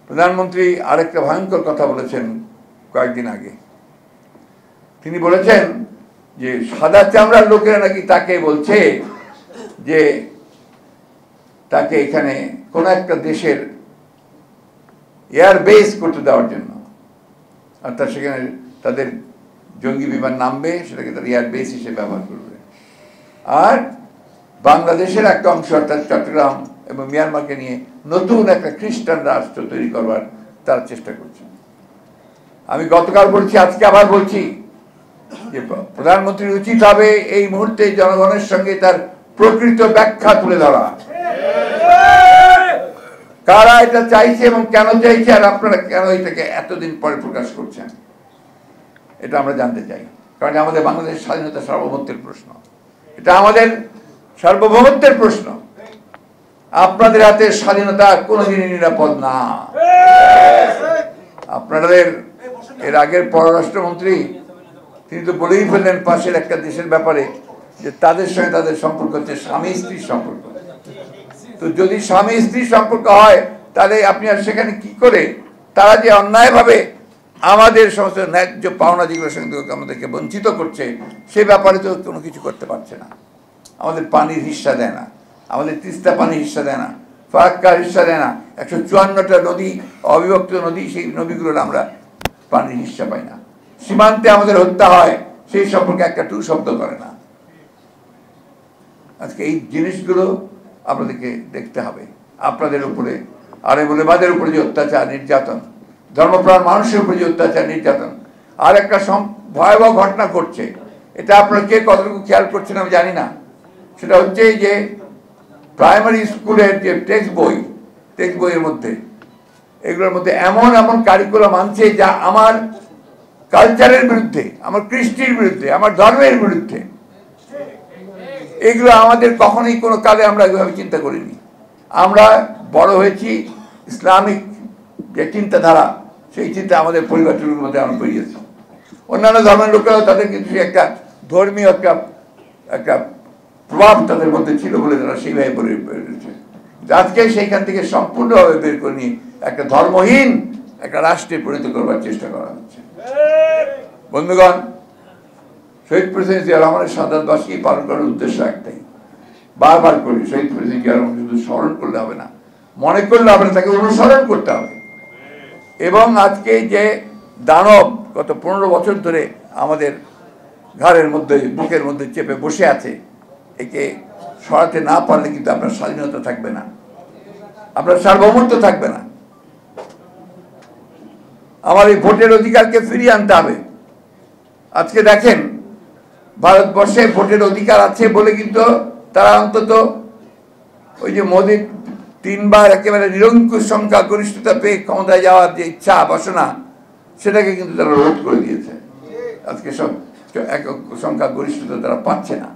প্রধানমন্ত্রী আরেকটা ভয়ঙ্কর কথা বলেছেন কয়েকদিন আগে। তিনি বলেছেন যে সাদা চামড়ার লোকেরা নাকি তাকে বলছে যে তাকে এখানে কোন একটা দেশের এয়ার বেস করতে দেওয়ার জন্য, অর্থাৎ সেখানে তাদের জঙ্গি বিমান নামবে, সেটাকে তারা এয়ার বেস হিসেবে ব্যবহার করবে। আর বাংলাদেশের একটা অংশ অর্থাৎ চট্টগ্রাম এবং মিয়ানমারকে নিয়ে নতুন একটা খ্রিস্টান রাষ্ট্র তৈরি করবার তারা চেষ্টা করছে। আমি গতকাল বলছি, আজকে আবার বলছি যে প্রধানমন্ত্রীর উচিত হবে এই মুহূর্তে জনগণের সঙ্গে তার প্রকৃত ব্যাখ্যা তুলে ধরা। কারা এটা চাইছে এবং কেন চাইছে, আর আপনারা কেন এটাকে এতদিন পরে প্রকাশ করছেন, এটা আমরা জানতে চাই। কারণ আমাদের বাংলাদেশের স্বাধীনতা সার্বভৌমত্বের প্রশ্ন, এটা আমাদের সার্বভৌমত্বের প্রশ্ন। আপনাদের হাতে স্বাধীনতা কোনোদিনই নিরাপদ না। আপনাদের এর আগের পররাষ্ট্রমন্ত্রী তিনি তো বলেই ফেললেন পাশের একটা দেশের ব্যাপারে যে তাদের সঙ্গে তাদের সম্পর্ক হচ্ছে স্বামী স্ত্রীর সম্পর্ক। তো যদি স্বামী স্ত্রীর সম্পর্ক হয় তাহলে আপনি আর সেখানে কি করে, তারা যে অন্যায়ভাবে আমাদের সমস্ত ন্যায্য পাওনা যেগুলো সঙ্গে আমাদেরকে বঞ্চিত করছে সে ব্যাপারে তো কোনো কিছু করতে পারছে না। আমাদের পানির হিস্সা দেয় না, আমাদের তিস্তা পানির হিস্সা দেয় না, ফারাক্কার হিস্সা দেয় না। 154টা নদী, অবিভক্ত নদী, সেই নদীগুলোর আমরা পানির হিস্সা পাই না। সীমান্তে আমাদের হত্যা হয়, সেই সম্পর্কে একটা টু শব্দ করে না। আজকে এই জিনিসগুলো আপনাদেরকে দেখতে হবে। আপনাদের উপরে আর বলেবাদের উপরে যে অত্যাচার নির্যাতন, ধর্মপ্রাণ মানুষের উপরে যে অত্যাচার নির্যাতন, আর একটা ভয়াবহ ঘটনা ঘটছে, এটা আপনারা কে কতটুকু খেয়াল করছেন আমি জানি না। সেটা হচ্ছে যে প্রাইমারি স্কুলের যে টেক্সট বইয়ের মধ্যে, এগুলোর মধ্যে এমন এমন কারিকুলাম আনছে যা আমার কালচারের বিরুদ্ধে, আমার কৃষ্টির বিরুদ্ধে, আমার ধর্মের বিরুদ্ধে। এগুলো আমাদের কখনোই কোনো কালে আমরা এভাবে চিন্তা করিনি। আমরা বড় হয়েছি ইসলামিক যে চিন্তাধারা, সেই চিন্তা আমাদের পরিবারগুলোর মধ্যে আমরা বেরিয়েছি। অন্যান্য ধর্মের লোকেরাও তাদের কিন্তু একটা ধর্মীয় একটা প্রভাব তাদের মধ্যে ছিল বলে তারা সেইভাবে বেরিয়েছে। আজকে সেইখান থেকে সম্পূর্ণভাবে বের করে নিয়ে একটা ধর্মহীন একটা রাষ্ট্রে পরিণত করবার চেষ্টা করা হচ্ছে। বন্ধুগণ, শহীদ প্রেসিডেন্ট জিয়া রহমানের শাহাদাতবার্ষিকী পালন করার উদ্দেশ্য একটাই, বারবার করি, শহীদ প্রেসিডেন্ট জিয়া রহমান শুধু স্মরণ করলে হবে না, মনে করলে হবে না, তাকে অনুসরণ করতে হবে। এবং আজকে যে দানব গত 15 বছর ধরে আমাদের ঘাড়ের মধ্যে, বুকের মধ্যে চেপে বসে আছে, একে সরাতে না পারলে কিন্তু আপনার স্বাধীনতা থাকবে না, আপনার সার্বভৌমত্ব থাকবে না। আমার এই ভোটের অধিকারকে ফিরিয়ে আনতে হবে। আজকে দেখেন, ভারতবর্ষে ভোটের অধিকার আছে বলে কিন্তু তারা অন্তত ওই যে মোদীর 3 বার একেবারে নিরঙ্কুশ সংখ্যা গরিষ্ঠতা পেয়ে ক্ষমতায় যাওয়ার যে ইচ্ছা বাসনা, সেটাকে কিন্তু তারা রোধ করে দিয়েছে। আজকে সব একক সংখ্যা গরিষ্ঠতা তারা পাচ্ছে না।